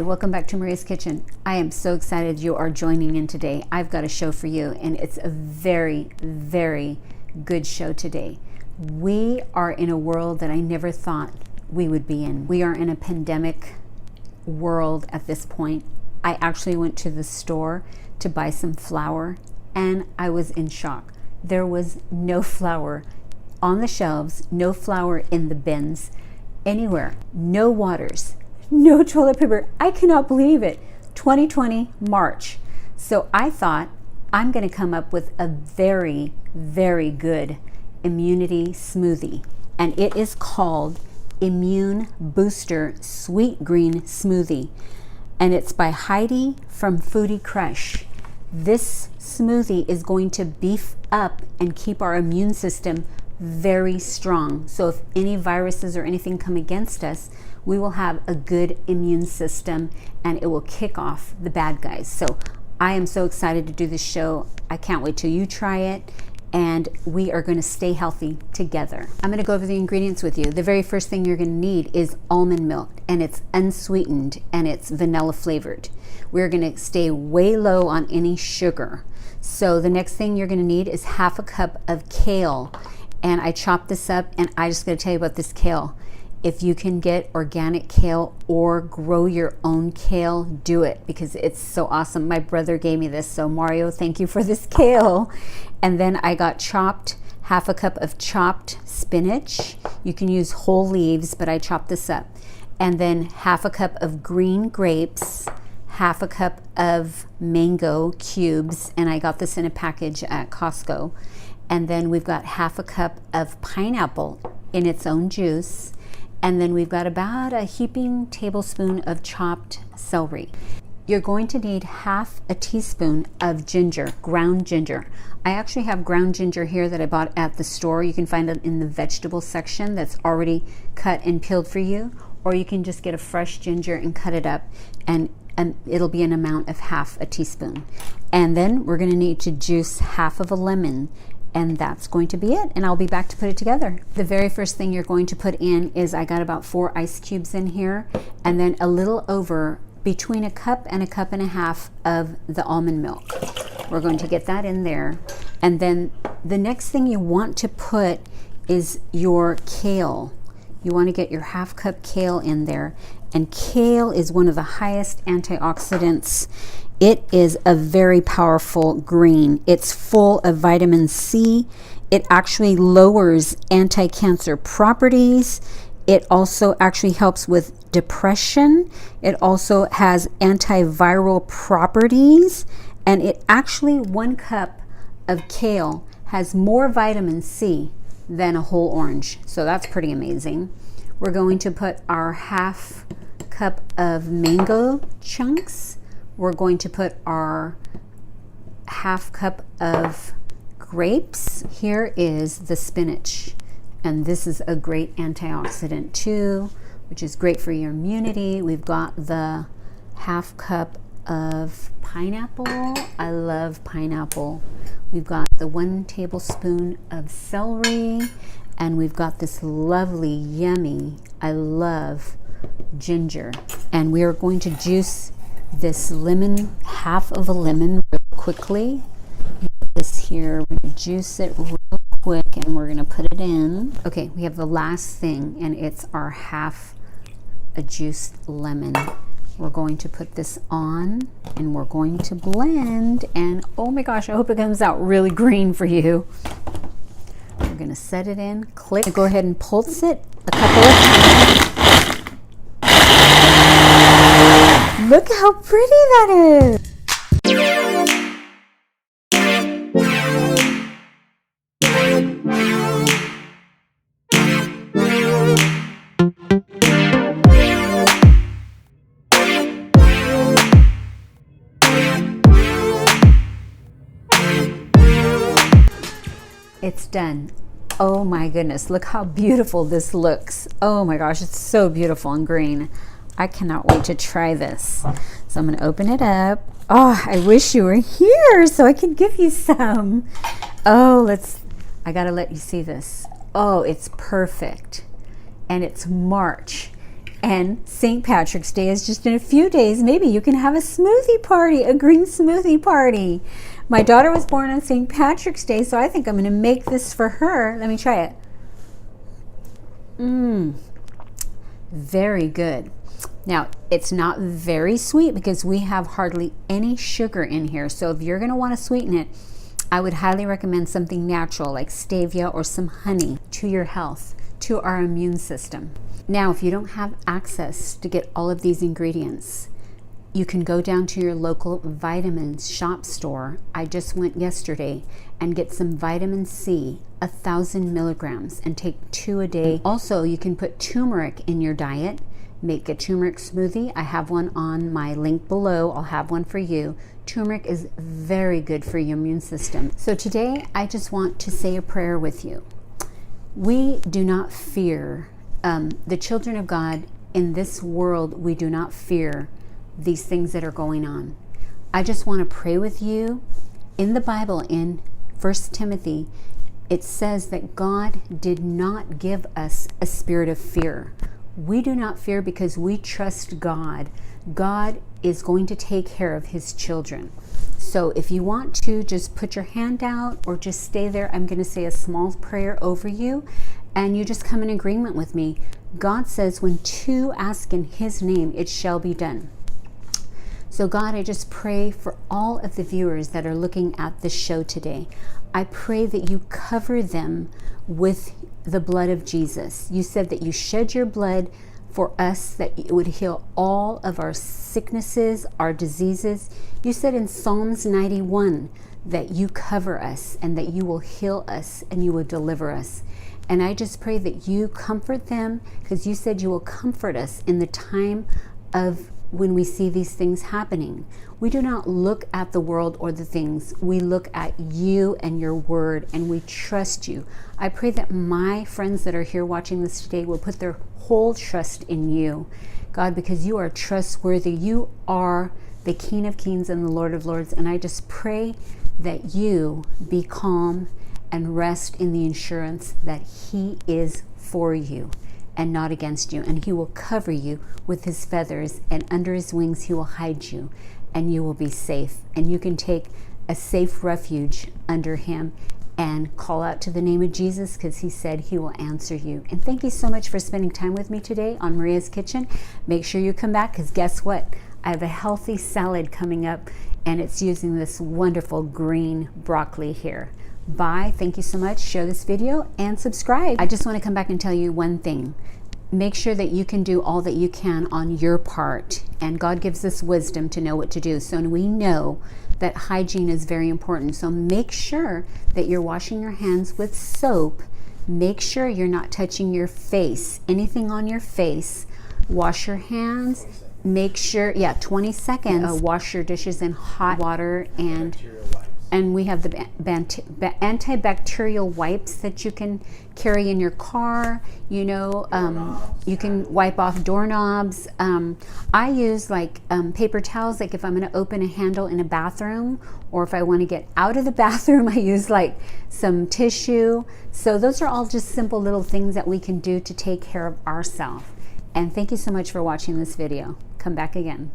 Hi, welcome back to Maria's Kitchen. I am so excited you are joining in today. I've got a show for you, and it's a very, very good show today. We are in a world that I never thought we would be in. We are in a pandemic world at this point. I actually went to the store to buy some flour, and I was in shock. There was no flour on the shelves, no flour in the bins, anywhere, no waters, no toilet paper. I cannot believe it. 2020 March. So I thought I'm going to come up with a very, very good immunity smoothie. And it is called Immune Booster Sweet Green Smoothie. And it's by Heidi from Foodie Crush. This smoothie is going to beef up and keep our immune system very strong. So if any viruses or anything come against us, we will have a good immune system and it will kick off the bad guys. So I am so excited to do this show. I can't wait till you try it, and we are going to stay healthy together. I'm going to go over the ingredients with you. The very first thing you're going to need is almond milk, and it's unsweetened and it's vanilla flavored. We're going to stay way low on any sugar. So the next thing you're going to need is half a cup of kale. And I chopped this up, and I just got to tell you about this kale. If you can get organic kale or grow your own kale, do it, because it's so awesome. My brother gave me this, so Mario, thank you for this kale. And then I got half a cup of chopped spinach. You can use whole leaves, but I chopped this up. And then half a cup of green grapes, half a cup of mango cubes, and I got this in a package at Costco. And then we've got half a cup of pineapple in its own juice. And then we've got about a heaping tablespoon of chopped celery. You're going to need half a teaspoon of ginger, ground ginger. I actually have ground ginger here that I bought at the store. You can find it in the vegetable section that's already cut and peeled for you. Or you can just get a fresh ginger and cut it up, and it'll be an amount of half a teaspoon. And then we're going to need to juice half of a lemon. And that's going to be it, and I'll be back to put it together. The very first thing you're going to put in is, I got about 4 ice cubes in here, and then a little over between a cup and a half of the almond milk. We're going to get that in there. And then the next thing you want to put is your kale. You want to get your half cup kale in there, and kale is one of the highest antioxidants. It is a very powerful green. It's full of vitamin C. It actually lowers anti-cancer properties. It also actually helps with depression. It also has antiviral properties. And it actually, 1 cup of kale has more vitamin C than a whole orange. So that's pretty amazing. We're going to put our half cup of mango chunks. We're going to put our half cup of grapes. Here is the spinach, and this is a great antioxidant too, which is great for your immunity. We've got the half cup of pineapple. I love pineapple. We've got the 1 tablespoon of celery, and we've got this lovely, yummy, I love ginger. And we are going to juice this lemon, half of a lemon, real quickly. This here, we're going to juice it real quick, and we're going to put it in. Okay, we have the last thing, and it's our half a juiced lemon. We're going to put this on, and we're going to blend, and oh my gosh, I hope it comes out really green for you. We're going to set it in, click, go ahead and pulse it a couple of times. Look how pretty that is. It's done. Oh my goodness, look how beautiful this looks. Oh my gosh, it's so beautiful and green. I cannot wait to try this. So I'm going to open it up. Oh, I wish you were here so I could give you some. Oh, I got to let you see this. Oh, it's perfect. And it's March. And St. Patrick's Day is just in a few days. Maybe you can have a smoothie party, a green smoothie party. My daughter was born on St. Patrick's Day, so I think I'm going to make this for her. Let me try it. Very good. Now, it's not very sweet because we have hardly any sugar in here. So if you're going to want to sweeten it, I would highly recommend something natural like stevia or some honey to your health, to our immune system. Now, if you don't have access to get all of these ingredients, you can go down to your local vitamins shop store. I just went yesterday and get some vitamin C, 1,000 milligrams, and take 2 a day. Also, you can put turmeric in your diet. Make a turmeric smoothie. I have one on my link below. I'll have one for you. Turmeric is very good for your immune system. So today, I just want to say a prayer with you. We do not fear, the children of God in this world, we do not fear these things that are going on. I just want to pray with you. In the Bible, in 1 Timothy, it says that God did not give us a spirit of fear. We do not fear because we trust God. God is going to take care of his children. So if you want to, just put your hand out or just stay there. I'm going to say a small prayer over you, and you just come in agreement with me. God says, when two ask in his name, it shall be done. So God, I just pray for all of the viewers that are looking at this show today. I pray that you cover them with the blood of Jesus. You said that you shed your blood for us, that it would heal all of our sicknesses, our diseases. You said in Psalms 91 that you cover us and that you will heal us and you will deliver us. And I just pray that you comfort them, because you said you will comfort us in the time of when we see these things happening. We do not look at the world or the things. We look at you and your word, and we trust you. I pray that my friends that are here watching this today will put their whole trust in you, God, because you are trustworthy. You are the King of Kings and the Lord of Lords. And I just pray that you be calm and rest in the assurance that he is for you and not against you, and he will cover you with his feathers, and under his wings he will hide you, and you will be safe, and you can take a safe refuge under him and call out to the name of Jesus, because he said he will answer you. And thank you so much for spending time with me today on Maria's Kitchen. Make sure you come back, because guess what? I have a healthy salad coming up, and it's using this wonderful green broccoli here. Bye. Thank you so much. Share this video and subscribe. I just want to come back and tell you one thing. Make sure that you can do all that you can on your part, and God gives us wisdom to know what to do. So we know that hygiene is very important. So make sure that you're washing your hands with soap. Make sure you're not touching your face, anything on your face. Wash your hands. Make sure, 20 seconds. Wash your dishes in hot water, and we have the antibacterial wipes that you can carry in your car. You can wipe off doorknobs. I use paper towels, like if I'm going to open a handle in a bathroom, or if I want to get out of the bathroom, I use some tissue. So those are all just simple little things that we can do to take care of ourselves. And thank you so much for watching this video. Come back again.